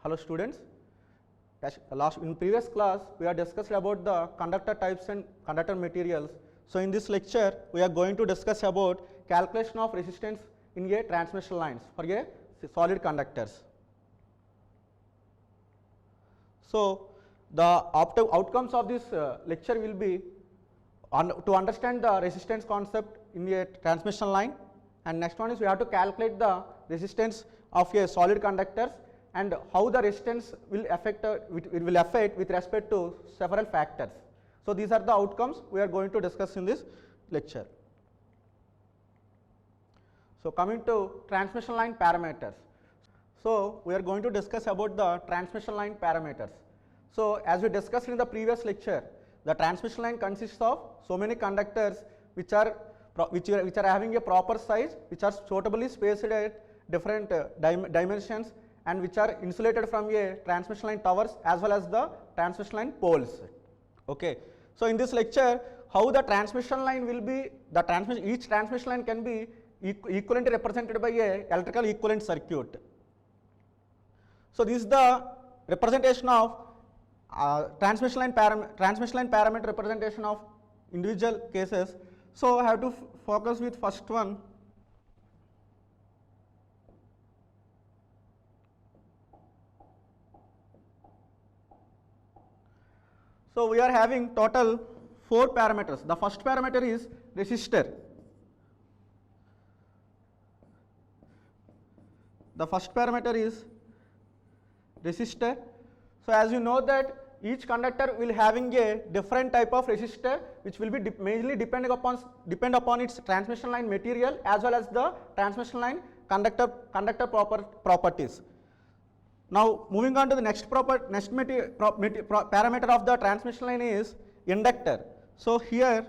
Hello students, in previous class we are discussed about the conductor types and conductor materials. So in this lecture we are going to discuss about calculation of resistance in a transmission lines for a solid conductors. So the outcomes of this lecture will be to understand the resistance concept in a transmission line, and next one is we have to calculate the resistance of a solid conductors and how the resistance will affect with respect to several factors. So these are the outcomes we are going to discuss in this lecture. So coming to transmission line parameters. So we are going to discuss about the transmission line parameters. So as we discussed in the previous lecture, the transmission line consists of so many conductors which are having a proper size, which are suitably spaced at different dimensions, and which are insulated from a transmission line towers as well as the transmission line poles. Okay. So in this lecture, how the transmission line will be, each transmission line can be equivalently represented by a electrical equivalent circuit. So this is the representation of transmission line parameter representation of individual cases. So I have to focus with first one. So we are having total 4 parameters. The first parameter is resistor. The first parameter is resistor. So as you know that each conductor will having a different type of resistor which will be mainly depend upon its transmission line material as well as the transmission line conductor properties. Now moving on to the next parameter of the transmission line is inductor. So here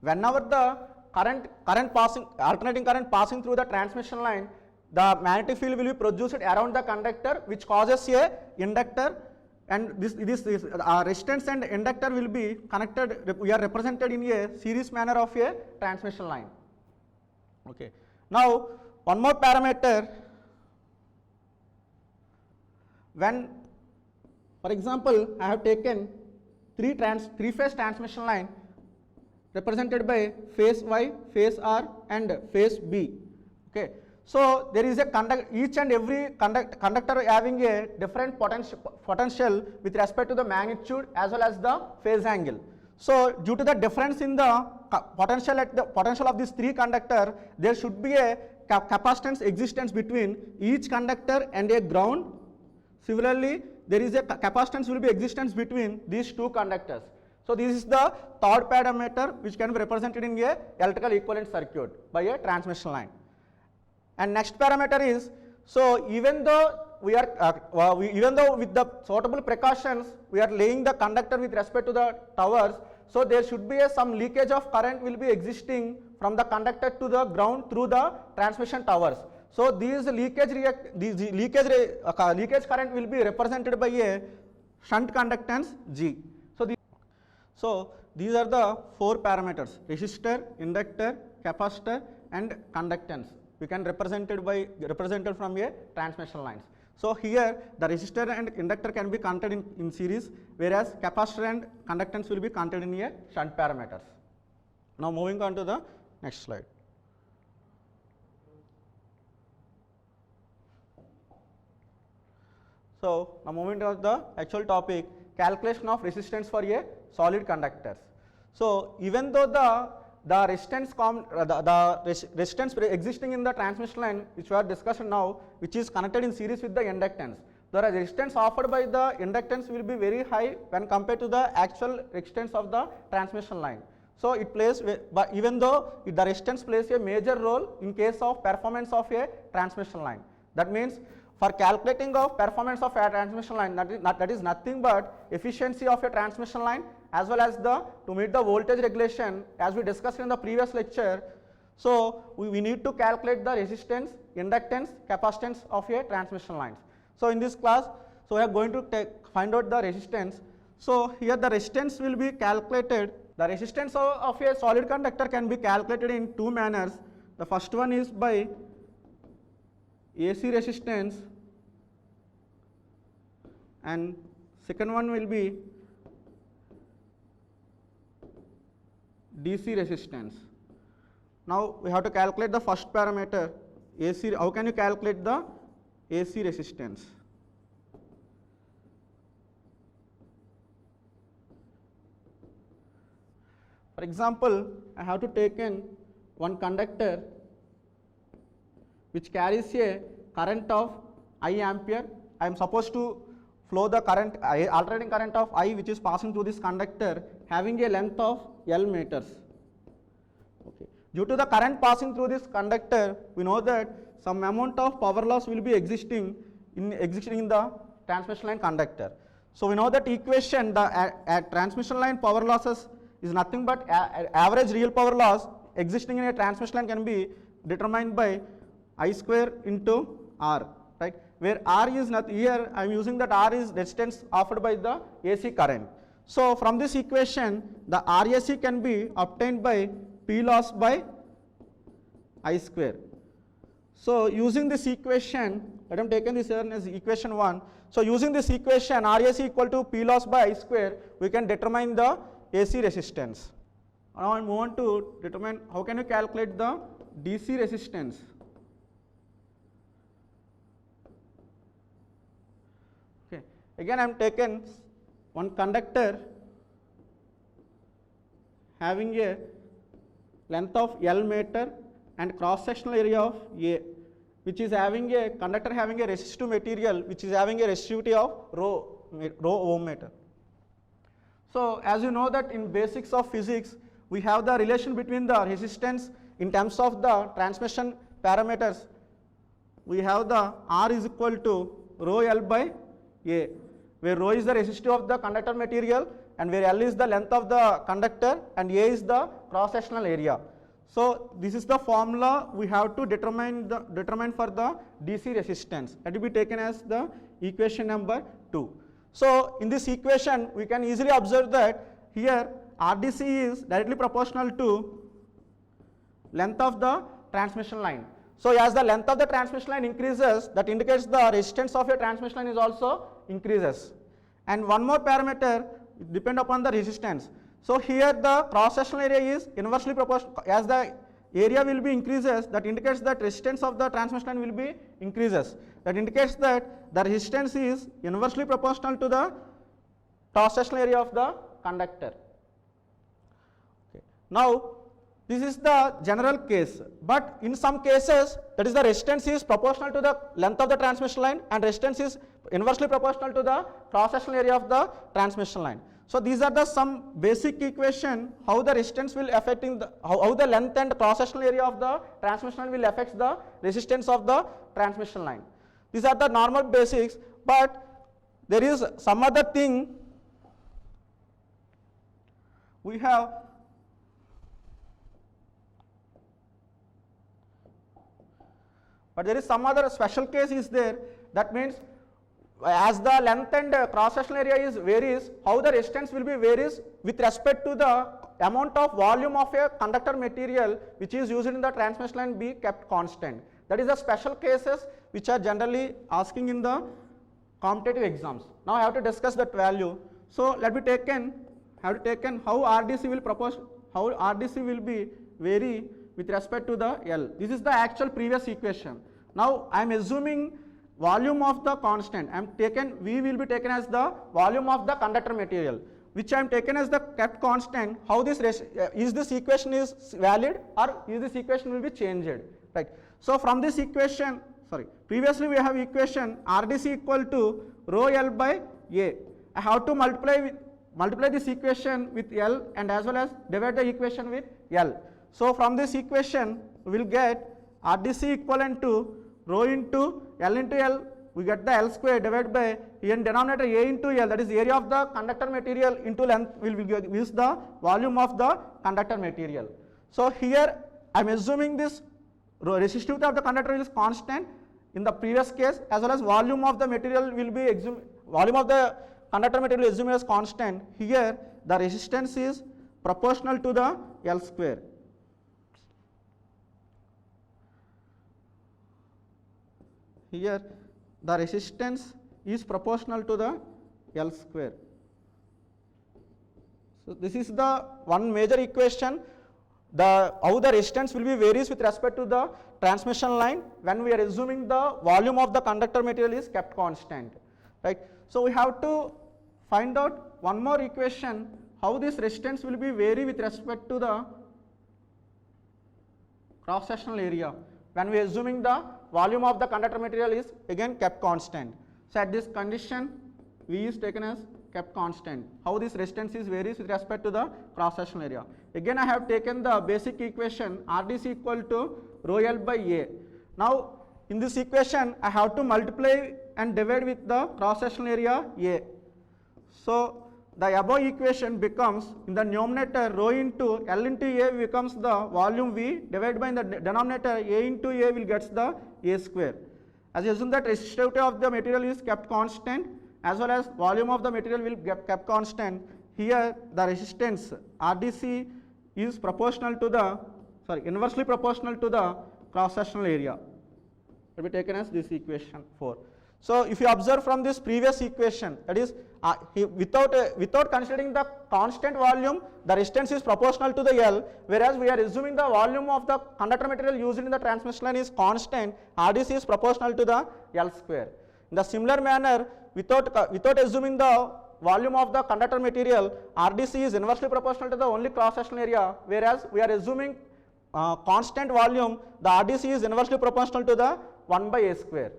whenever the alternating current passing through the transmission line, the magnetic field will be produced around the conductor which causes a inductor, and this resistance and inductor will be connected, we are represented in a series manner of a transmission line. Okay. Now one more parameter, when for example I have taken three-phase transmission line represented by phase Y, phase R and phase B. Okay. So there is a each and every conductor having a different potential with respect to the magnitude as well as the phase angle. So due to the difference in the potential of these 3 conductors, there should be a capacitance existence between each conductor and a ground. Similarly, there is a capacitance will be existence between these 2 conductors. So this is the third parameter which can be represented in a electrical equivalent circuit by a transmission line. And next parameter is, so even though we are with the suitable precautions we are laying the conductor with respect to the towers, so there should be some leakage of current will be existing from the conductor to the ground through the transmission towers. So these leakage current will be represented by a shunt conductance G. So these are the 4 parameters: resistor, inductor, capacitor and conductance. We can represented from a transmission lines. So here the resistor and inductor can be counted in series, whereas capacitor and conductance will be counted in a shunt parameters. Now moving on to the next slide. So now moving to the actual topic, calculation of resistance for a solid conductors. So even though the resistance existing in the transmission line which we are discussing now, which is connected in series with the inductance, the resistance offered by the inductance will be very high when compared to the actual resistance of the transmission line. So it plays, but even though the resistance plays a major role in case of performance of a transmission line. That means for calculating of performance of a transmission line, that is nothing but efficiency of a transmission line as well as to meet the voltage regulation as we discussed in the previous lecture. So we need to calculate the resistance, inductance, capacitance of a transmission lines. So in this class, so we are going to find out the resistance. So here the resistance will be calculated. The resistance of a solid conductor can be calculated in 2 manners. The first one is by AC resistance, and second one will be DC resistance. Now we have to calculate the first parameter AC. How can you calculate the AC resistance? For example, I have to take in one conductor which carries a current of I ampere. I am supposed to flow the current, alternating current of I, which is passing through this conductor, having a length of L meters. Okay. Due to the current passing through this conductor, we know that some amount of power loss will be existing in the transmission line conductor. So we know that equation, the transmission line power losses is nothing but average real power loss existing in a transmission line can be determined by I square into R, right? Where R is not, here I am using that R is resistance offered by the AC current. So from this equation, the RAC can be obtained by P loss by I square. So using this equation, let me take this here as equation 1. So using this equation, RAC equal to P loss by I square, we can determine the AC resistance. Now I move on to determine how can you calculate the DC resistance. Okay. Again I am taken one conductor having a length of L meter and cross sectional area of A, which is having a conductor having a resistive material which is having a resistivity of rho ohm meter. So as you know that in basics of physics, we have the relation between the resistance in terms of the transmission parameters. We have the R is equal to rho L by A, where rho is the resistivity of the conductor material and where L is the length of the conductor and A is the cross sectional area. So this is the formula we have to determine for the DC resistance. That will be taken as the equation number 2. So in this equation, we can easily observe that here RDC is directly proportional to length of the transmission line. So as the length of the transmission line increases, that indicates the resistance of your transmission line is also increases. And one more parameter depend upon the resistance. So here the cross sectional area is inversely proportional. As the area will be increases, that indicates that resistance of the transmission line will be increases. That indicates that the resistance is inversely proportional to the cross sectional area of the conductor. Okay. Now this is the general case, but in some cases, that is the resistance is proportional to the length of the transmission line and resistance is inversely proportional to the cross sectional area of the transmission line. So these are the some basic equation how the resistance will affecting the how the length and cross sectional area of the transmission line will affect the resistance of the transmission line. These are the normal basics, but there is some other thing we have. But there is some other special case is there, that means as the length and cross sectional area is varies, how the resistance will be varies with respect to the amount of volume of a conductor material which is used in the transmission line be kept constant. That is the special cases which are generally asking in the competitive exams. Now I have to discuss that value. So let me taken how RDC will propose, how RDC will be vary with respect to the L. This is the actual previous equation. Now I am assuming volume of the constant. V will be taken as the volume of the conductor material, which I am taken as the kept constant. How this is this equation is valid or is this equation will be changed, right? So from this equation, previously we have equation RDC equal to rho L by A. I have to multiply this equation with L and as well as divide the equation with L. So from this equation we will get RDC equivalent to rho into L, we get the L square divided by in denominator A into L, that is area of the conductor material into length will use the volume of the conductor material. So here I am assuming this resistivity of the conductor is constant in the previous case, as well as volume of the material will be volume of the conductor material is assumed as constant. Here the resistance is proportional to the L square. here the resistance is proportional to the L square. So this is the one major equation, how the resistance will be varies with respect to the transmission line when we are assuming the volume of the conductor material is kept constant, right. So we have to find out one more equation, how this resistance will be vary with respect to the cross sectional area when we are assuming the volume of the conductor material is again kept constant. So at this condition V is taken as kept constant. How this resistance is varies with respect to the cross sectional area. Again I have taken the basic equation RDC equal to rho L by A. Now in this equation I have to multiply and divide with the cross sectional area A. So the above equation becomes in the numerator rho into L into A becomes the volume V, divided by in the denominator A into A will gets the A square. As you assume that resistivity of the material is kept constant as well as volume of the material will get kept constant, here the resistance RDC is proportional to the, inversely proportional to the cross sectional area. It will be taken as this equation 4. So if you observe from this previous equation, that is without considering the constant volume, the resistance is proportional to the L, whereas we are assuming the volume of the conductor material used in the transmission line is constant, RDC is proportional to the L square. In the similar manner, without assuming the volume of the conductor material, RDC is inversely proportional to the only cross sectional area, whereas we are assuming constant volume, the RDC is inversely proportional to the 1 by A square.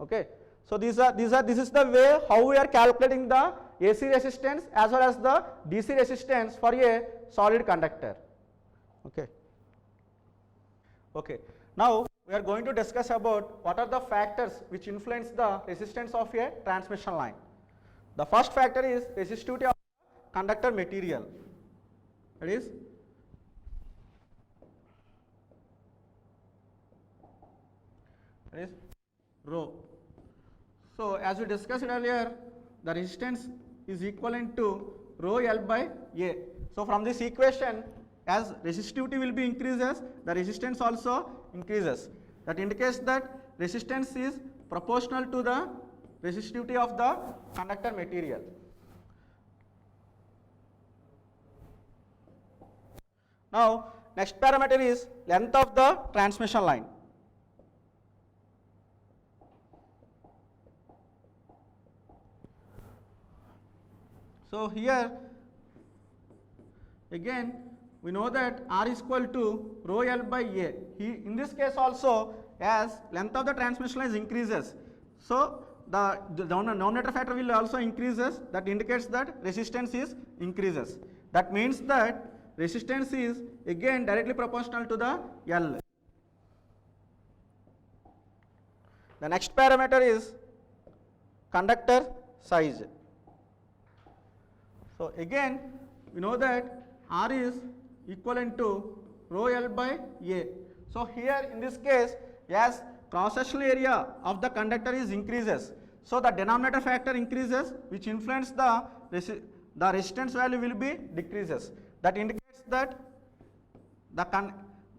Okay. So this is the way how we are calculating the AC resistance as well as the DC resistance for a solid conductor. Okay. Okay. Now we are going to discuss about what are the factors which influence the resistance of a transmission line. The first factor is resistivity of conductor material. That is rho. So as we discussed earlier, the resistance is equivalent to rho L by A. So from this equation, as resistivity will be increases, the resistance also increases. That indicates that resistance is proportional to the resistivity of the conductor material. Now next parameter is length of the transmission line. So here again we know that R is equal to rho L by A. In this case also, as length of the transmission line increases, so the denominator factor will also increases, that indicates that resistance is increases. That means that resistance is again directly proportional to the L. The next parameter is conductor size. So again we know that R is equivalent to rho L by A. So here in this case, as cross sectional area of the conductor is increases, so the denominator factor increases, which influence the resistance value will be decreases. That indicates that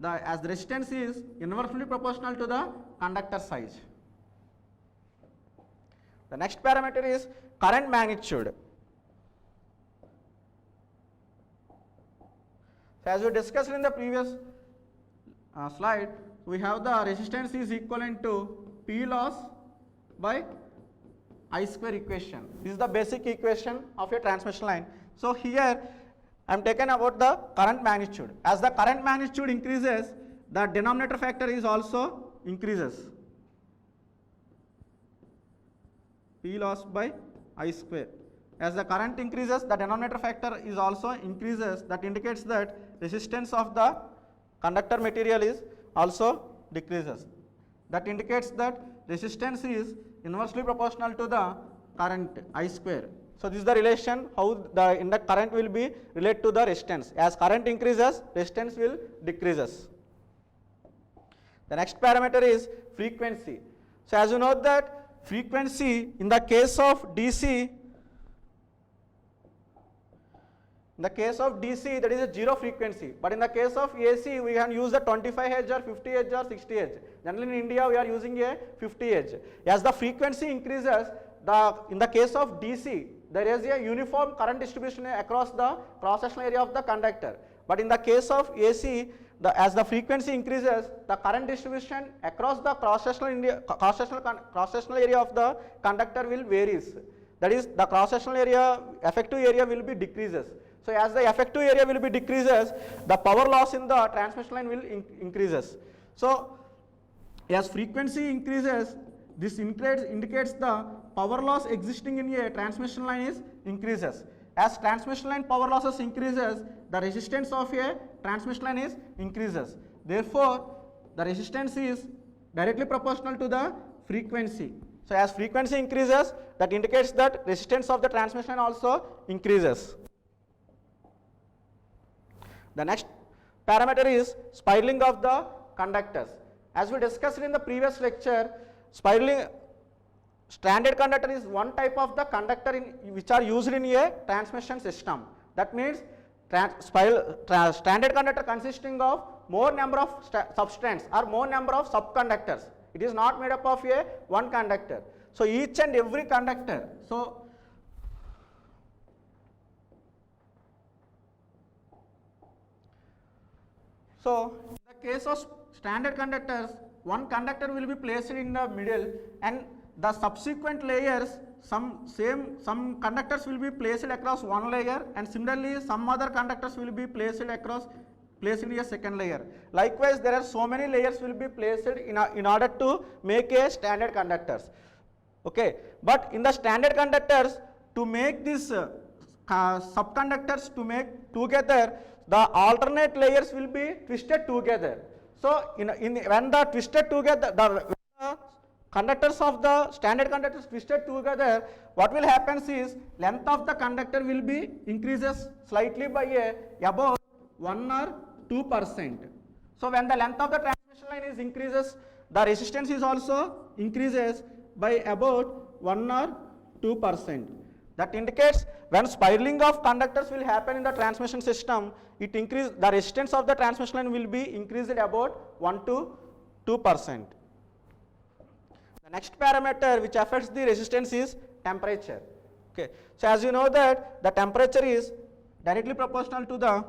as the resistance is inversely proportional to the conductor size. The next parameter is current magnitude. So as we discussed in the previous slide, we have the resistance is equivalent to P loss by I square equation. This is the basic equation of a transmission line. So here I am taken about the current magnitude. As the current magnitude increases, the denominator factor is also increases. P loss by I square. As the current increases, the denominator factor is also increases. That indicates that resistance of the conductor material is also decreases. That indicates that resistance is inversely proportional to the current I square. So this is the relation how the inductor current will be related to the resistance. As current increases, resistance will decreases. The next parameter is frequency. So as you know that frequency in the case of DC, In the case of DC, that is a zero frequency, but in the case of AC, we can use the 25 Hz or 50 Hz or 60 Hz. Generally in India, we are using a 50 Hz. As the frequency increases, in the case of DC, there is a uniform current distribution across the cross-sectional area of the conductor. But in the case of AC, as the frequency increases, the current distribution across the cross-sectional area of the conductor will varies. That is, the cross-sectional area, effective area will be decreases. So as the effective area will be decreases, the power loss in the transmission line will increases. So as frequency increases, this indicates the power loss existing in a transmission line is increases. As transmission line power losses increases, the resistance of a transmission line is increases. Therefore, the resistance is directly proportional to the frequency. So as frequency increases, that indicates that resistance of the transmission line also increases. The next parameter is spiraling of the conductors. As we discussed in the previous lecture, stranded conductor is one type of the conductor which are used in a transmission system. That means stranded conductor consisting of more number of substrands or more number of subconductors. It is not made up of a one conductor. So each and every conductor. So in the case of standard conductors, one conductor will be placed in the middle, and the subsequent layers, some conductors will be placed across one layer, and similarly some other conductors will be placed in a second layer. Likewise, there are so many layers will be placed in order to make a standard conductors. Okay, but in the standard conductors, to make these subconductors to make together, the alternate layers will be twisted together. So when the twisted together, the conductors of the standard conductors twisted together, what will happen is length of the conductor will be increases slightly by about 1 or 2%. So when the length of the transmission line is increases, the resistance is also increases by about 1 or 2%. That indicates when spiraling of conductors will happen in the transmission system, the resistance of the transmission line will be increased about 1 to 2%. The next parameter which affects the resistance is temperature. Okay. So as you know that the temperature is directly proportional to the,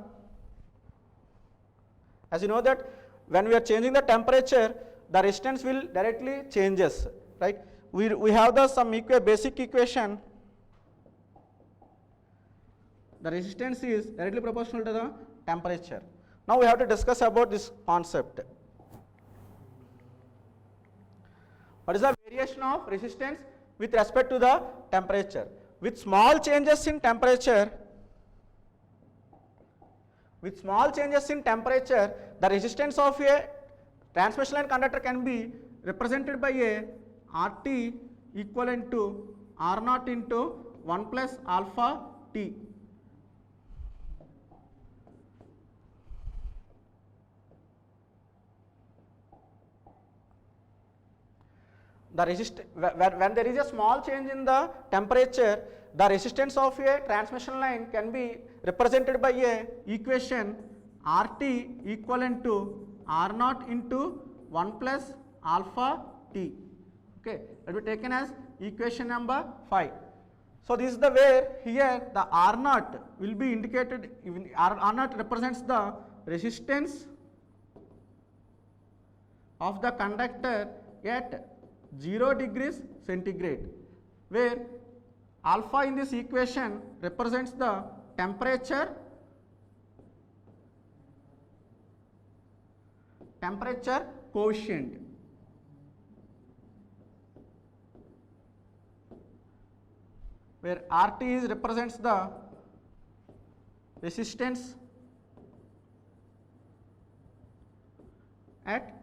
as you know that when we are changing the temperature, the resistance will directly changes, right? We have some basic equation. The resistance is directly proportional to the temperature. Now we have to discuss about this concept. What is the variation of resistance with respect to the temperature? With small changes in temperature, the resistance of a transmission line conductor can be represented by a RT equivalent to R naught into 1 plus alpha T. When there is a small change in the temperature, the resistance of a transmission line can be represented by a equation RT equivalent to R naught into 1 plus alpha T. Okay, that will be taken as equation number 5. So this is the where here the R naught will be indicated. R naught represents the resistance of the conductor at 0 degrees centigrade, where alpha in this equation represents the temperature coefficient, where RT represents the resistance at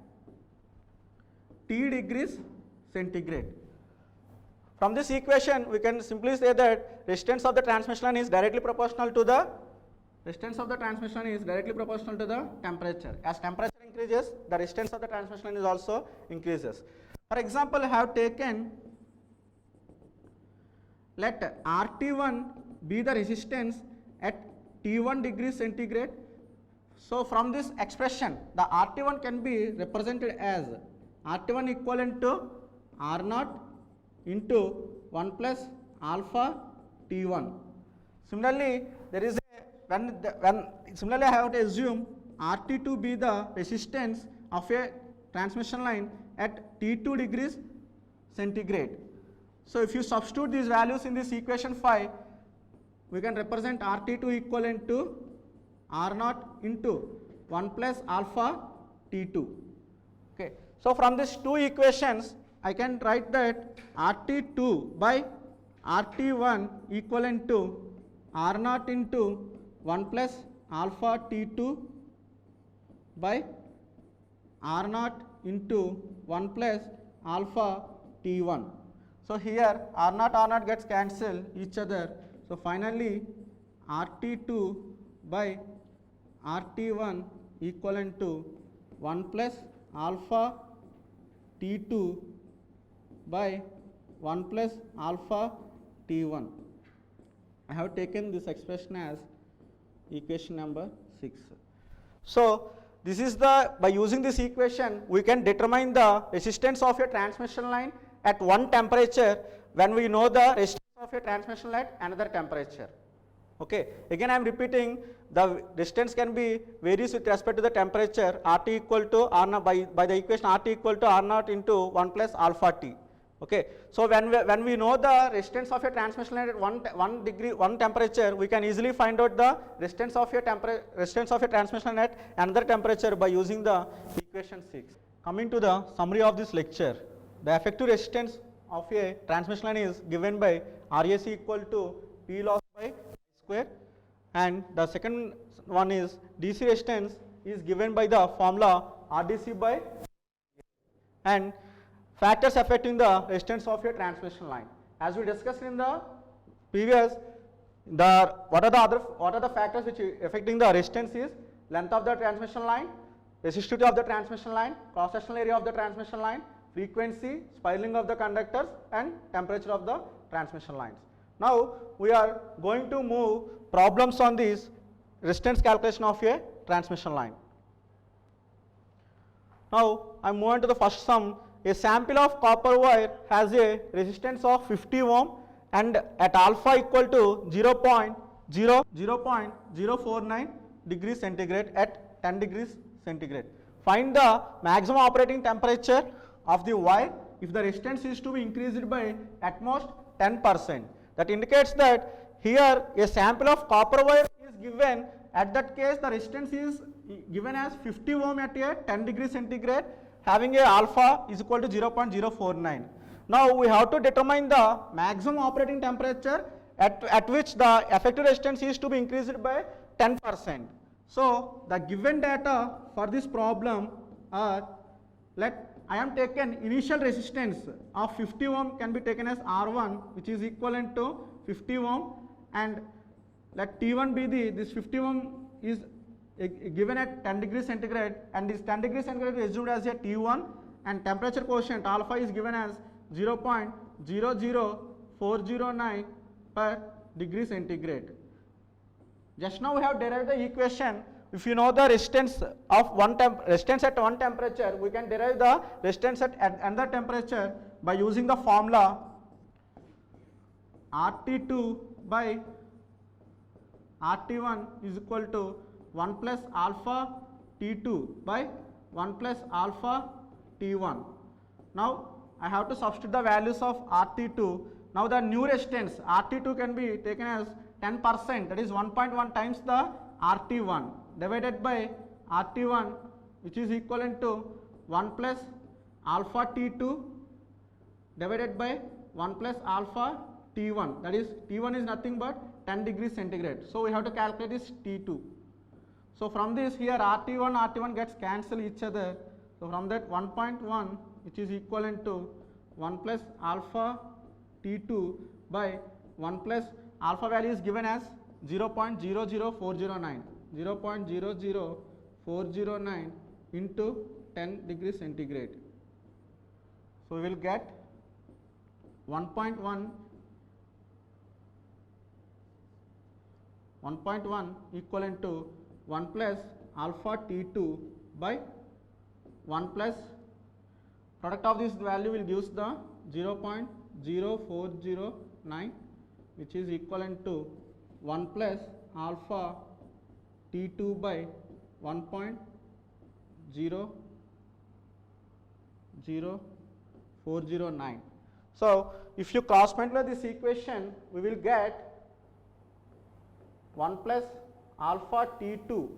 T degrees centigrade. From this equation, we can simply say that resistance of the transmission line is directly proportional to the temperature. As temperature increases, the resistance of the transmission line is also increases. For example, I have taken, let RT1 be the resistance at T T1 degrees centigrade. So from this expression, the RT1 can be represented as RT1 equivalent to R0 into 1 plus alpha T1. Similarly, there is a similarly I have to assume RT to be the resistance of a transmission line at T2 degrees centigrade. So if you substitute these values in this equation 5, we can represent RT2 equivalent to R0 into 1 plus alpha T2. Okay. So from these two equations, I can write that RT2 by RT1 equivalent to R0 into 1 plus alpha T2 by R0 into 1 plus alpha T1. So here R0 gets cancelled each other. So finally RT2 by RT1 equivalent to 1 plus alpha T2 by 1 plus alpha T1. I have taken this expression as equation number 6. So this is by using this equation we can determine the resistance of a transmission line at one temperature when we know the resistance of a transmission line at another temperature. Okay. Again I am repeating, the resistance can be varies with respect to the temperature. RT equal to R0 by the equation RT equal to R0 into 1 plus alpha T. Okay. So when we know the resistance of a transmission line at one temperature, we can easily find out the resistance of a transmission line at another temperature by using the equation 6. Coming to the summary of this lecture, the effective resistance of a transmission line is given by RAC equal to P loss by I square, and the second one is DC resistance is given by the formula RDC by, and factors affecting the resistance of a transmission line. As we discussed in the previous, what are the factors which affecting the resistance is length of the transmission line, resistivity of the transmission line, cross sectional area of the transmission line, frequency, spiraling of the conductors, and temperature of the transmission lines. Now we are going to move problems on this resistance calculation of a transmission line. Now I move on to the first sum. A sample of copper wire has a resistance of 50 ohm and at alpha equal to 0.049 degrees centigrade at 10 degrees centigrade. Find the maximum operating temperature of the wire if the resistance is to be increased by at most 10%. That indicates that here a sample of copper wire is given. At that case the resistance is given as 50 ohm at a 10 degrees centigrade, having a alpha is equal to 0.049. Now we have to determine the maximum operating temperature at which the effective resistance is to be increased by 10%. So the given data for this problem are, I am taken initial resistance of 50 ohm can be taken as R1, which is equivalent to 50 ohm, and let T1 be this 50 ohm is given at 10 degrees centigrade, and this 10 degrees centigrade is assumed as a T1, and temperature quotient alpha is given as 0.00409 per degree centigrade. Just now we have derived the equation. If you know the resistance of resistance at one temperature, we can derive the resistance at another temperature by using the formula RT2 by RT1 is equal to 1 plus alpha T2 by 1 plus alpha T1. Now I have to substitute the values of RT2. Now the new resistance RT2 can be taken as 10%, that is 1.1 times the RT1 divided by RT1, which is equivalent to 1 plus alpha T2 divided by 1 plus alpha T1, that is T1 is nothing but 10 degrees centigrade. So we have to calculate this T2. So from this here RT1 gets cancelled each other. So from that 1.1, which is equivalent to 1 plus alpha T2 by 1 plus alpha value is given as 0.00409. 0.00409 into 10 degrees centigrade. So we will get 1.1 1.1 equivalent to 1 plus alpha T2 by 1 plus product of this value will gives the 0.0409, which is equivalent to 1 plus alpha T2 by 1.00409. So if you cross multiply this equation, we will get 1 plus alpha T2,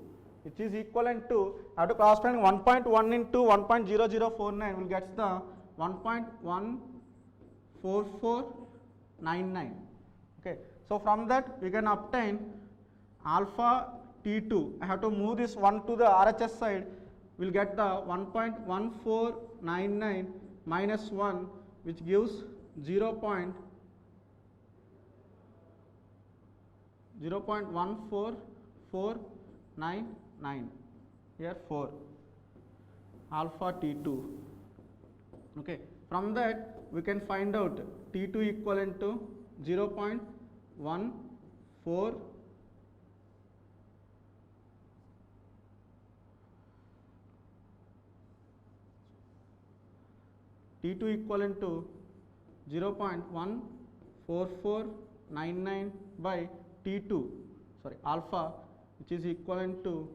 which is equivalent to, I have to cross multiply 1.1 into 1.0049 will get the 1.14499. Okay, so from that we can obtain alpha T2. I have to move this 1 to the RHS side, we'll get the 1.1499 minus 1, which gives 0.14499, here 4 alpha T2. Okay, from that we can find out T2 equivalent to 0.14 T2 equivalent to 0.14499 by T2, sorry, alpha, which is equivalent to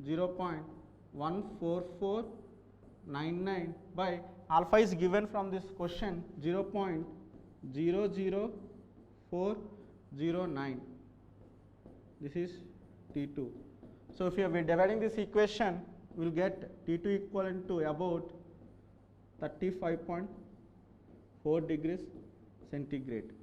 0.14499 by alpha is given from this question 0.00409. This is T2. So if you are dividing this equation, we will get T2 equivalent to about 35.4 degrees centigrade.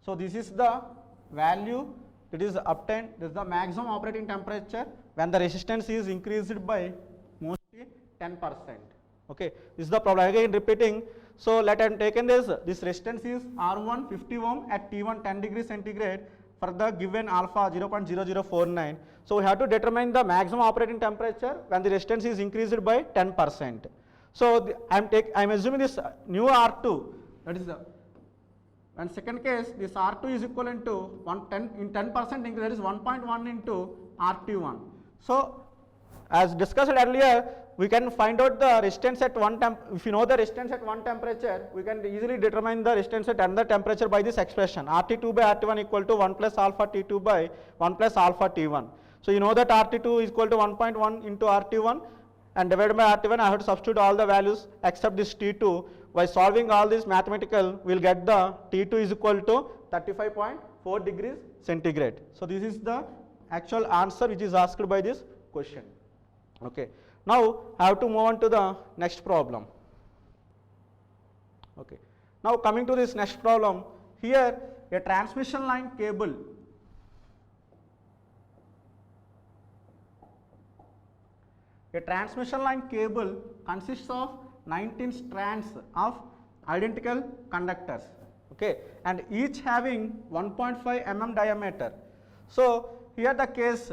So this is the value that is obtained. This is the maximum operating temperature when the resistance is increased by mostly 10%. Okay, this is the problem. Again repeating. So let us take in this resistance is R1 50 ohm at T1 10 degrees centigrade for the given alpha 0.0049. So we have to determine the maximum operating temperature when the resistance is increased by 10%. So I am assuming this new R2, that is the, and second case this R2 is equivalent to 10% increase, that is 1.1 into RT1. So as discussed earlier, we can find out the resistance at one temp. If you know the resistance at one temperature, we can easily determine the resistance at another temperature by this expression RT2 by RT1 equal to 1 plus alpha T2 by 1 plus alpha T1. So you know that RT2 is equal to 1.1 into RT1 and divided by RT1. I have to substitute all the values except this T2. By solving all this mathematical, we will get the T2 is equal to 35.4 degrees centigrade. So this is the actual answer which is asked by this question. Okay. Now I have to move on to the next problem. Okay. Now coming to this next problem, here a transmission line cable consists of 19 strands of identical conductors, okay, and each having 1.5 mm diameter. So here the case,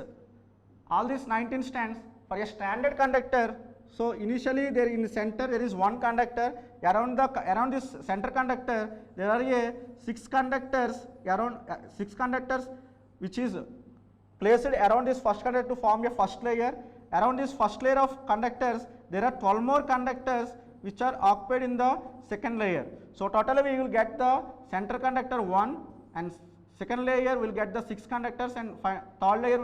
all these 19 strands for a standard conductor. So initially there in the center there is one conductor. Around this center conductor there are 6 conductors, around 6 conductors which is placed around this first conductor to form a first layer. Around this first layer of conductors there are 12 more conductors which are occupied in the second layer. So totally we will get the center conductor 1 and second layer will get the 6 conductors and third layer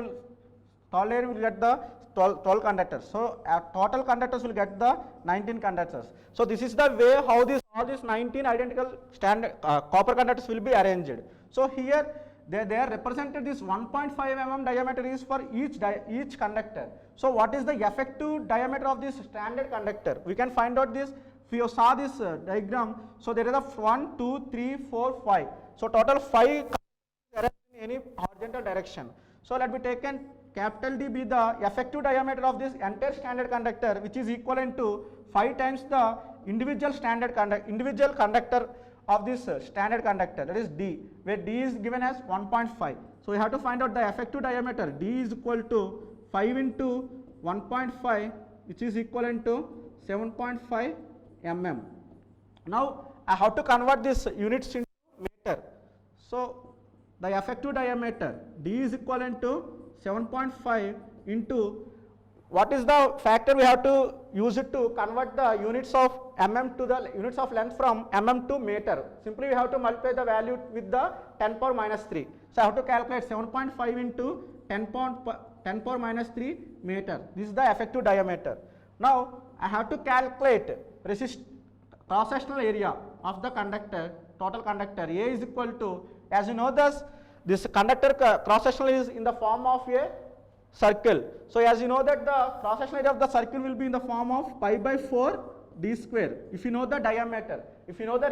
will get the 12 conductors. So total conductors will get the 19 conductors. So this is the way how all these 19 identical standard copper conductors will be arranged. So here they are represented, this 1.5 mm diameter is for each conductor. So what is the effective diameter of this standard conductor? We can find out this. If you saw this diagram, so there is a 1, 2, 3, 4, 5. So total 5 in any horizontal direction. So let me taken capital D be the effective diameter of this entire standard conductor, which is equivalent to 5 times the individual conductor of this standard conductor, that is D, where D is given as 1.5. So we have to find out the effective diameter. D is equal to 5 into 1.5, which is equivalent to 7.5 mm. Now I have to convert this units into meter. So the effective diameter D is equivalent to 7.5 into what is the factor we have to use it to convert the units of mm to the units of length from mm to meter. Simply we have to multiply the value with the 10 power minus 3. So I have to calculate 7.5 into 10 power minus 3 meter. This is the effective diameter. Now I have to calculate cross-sectional area of the conductor, total conductor. A is equal to, as you know, this conductor cross-sectional is in the form of a circle. So as you know that the cross-sectional area of the circle will be in the form of pi by 4 d square. If you know the diameter, if you know the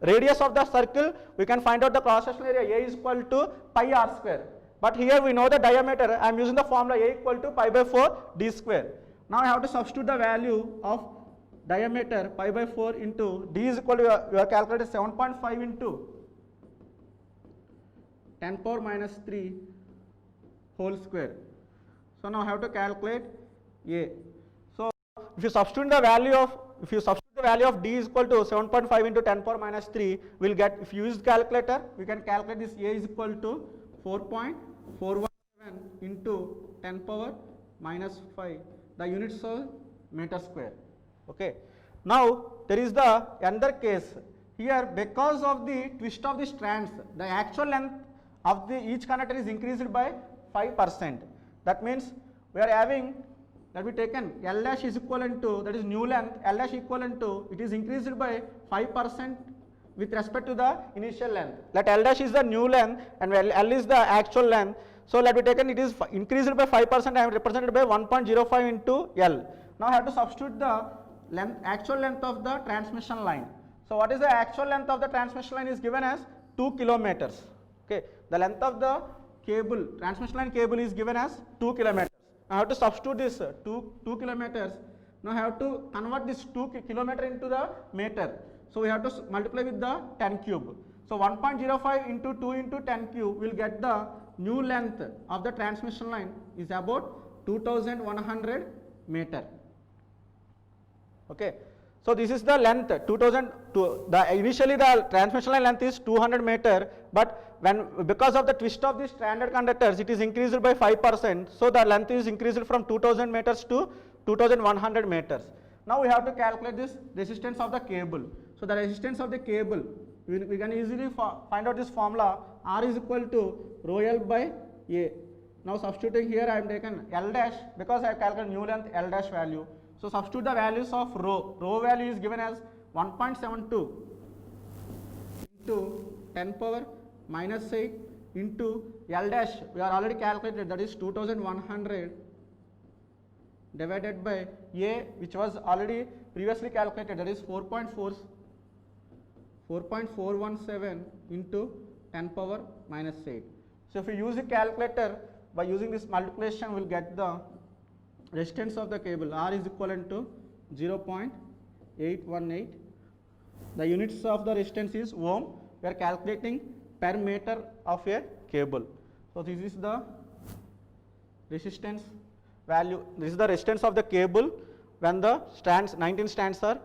radius of the circle, we can find out the cross-sectional area. A is equal to pi r square. But here we know the diameter. I am using the formula A equal to pi by 4 d square. Now I have to substitute the value of diameter pi by 4 into d is equal to, you are calculated 7.5 into 10 power minus 3 whole square. So now I have to calculate A. So if you substitute the value of D is equal to 7.5 into 10 power minus 3, we'll get, if you use calculator, we can calculate this A is equal to 4.417 into 10 power minus 5. The units are meter square. Okay. Now there is the another case. Here, because of the twist of the strands, the actual length of each conductor is increased by 5%. That means we are having, that we taken L dash is equivalent to, that is new length, L dash equivalent to, it is increased by 5% with respect to the initial length. Let L dash is the new length and L is the actual length. So let me taken, it is increased by 5%, I am represented by 1.05 into L. Now I have to substitute the length, actual length of the transmission line. So what is the actual length of the transmission line is given as 2 kilometers. Okay, the length of the cable, transmission line cable is given as 2 kilometers. I have to substitute this 2 kilometers. Now I have to convert this 2 kilometer into the meter. So we have to multiply with the 10 cube. So 1.05 into 2 into 10 cube will get the new length of the transmission line is about 2100 meter. Okay. So this is the length 2000 to initially the transmission line length is 200 meter, but because of the twist of the stranded conductors it is increased by 5%, so the length is increased from 2000 meters to 2100 meters. Now we have to calculate this resistance of the cable. So the resistance of the cable, we can easily find out this formula, R is equal to rho L by A. Now substituting here I am taken L dash, because I have calculated new length L dash value. So substitute the values of rho. Rho value is given as 1.72 into 10 power minus 8 into L dash. We are already calculated, that is 2100 divided by A, which was already previously calculated, that is 4.417 into 10 power minus 8. So if you use a calculator, by using this multiplication we will get the resistance of the cable. R is equivalent to 0.818. The units of the resistance is ohm. We are calculating per meter of a cable. So this is the resistance value. This is the resistance of the cable when the strands, 19 strands are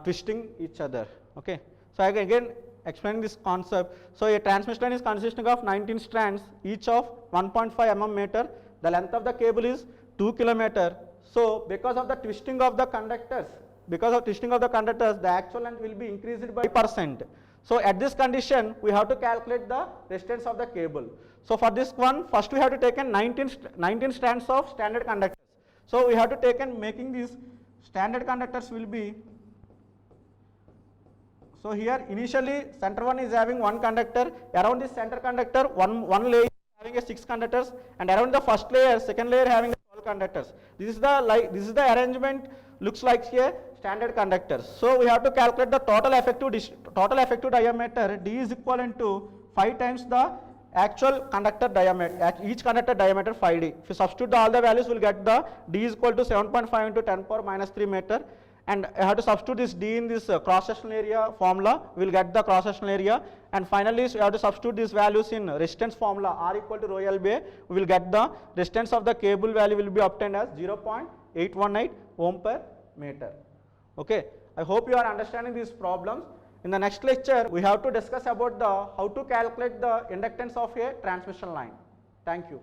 twisting each other. Okay. So I can again explain this concept. So a transmission line is consisting of 19 strands, each of 1.5 mm meter. The length of the cable is 2 kilometer. So because of the twisting of the conductors, the actual length will be increased by 5%. So at this condition, we have to calculate the resistance of the cable. So for this one, first we have to take 19 strands of standard conductors. So we have to take and making these standard conductors will be, so here initially center one is having one conductor, around this center conductor one layer having a 6 conductors, and around the first layer, second layer having 12 conductors. This is the arrangement looks like here standard conductors. So we have to calculate the total effective diameter. D is equivalent to 5 times the actual conductor diameter, each conductor diameter 5D. If you substitute all the values, we will get the D is equal to 7.5 into 10 power minus 3 meter, and I have to substitute this D in this cross-sectional area formula, we will get the cross-sectional area, and finally we have to substitute these values in resistance formula, R equal to rho L by A, we will get the resistance of the cable value will be obtained as 0.818 ohm per meter. Okay, I hope you are understanding these problems, In the next lecture, we have to discuss about the how to calculate the inductance of a transmission line. Thank you.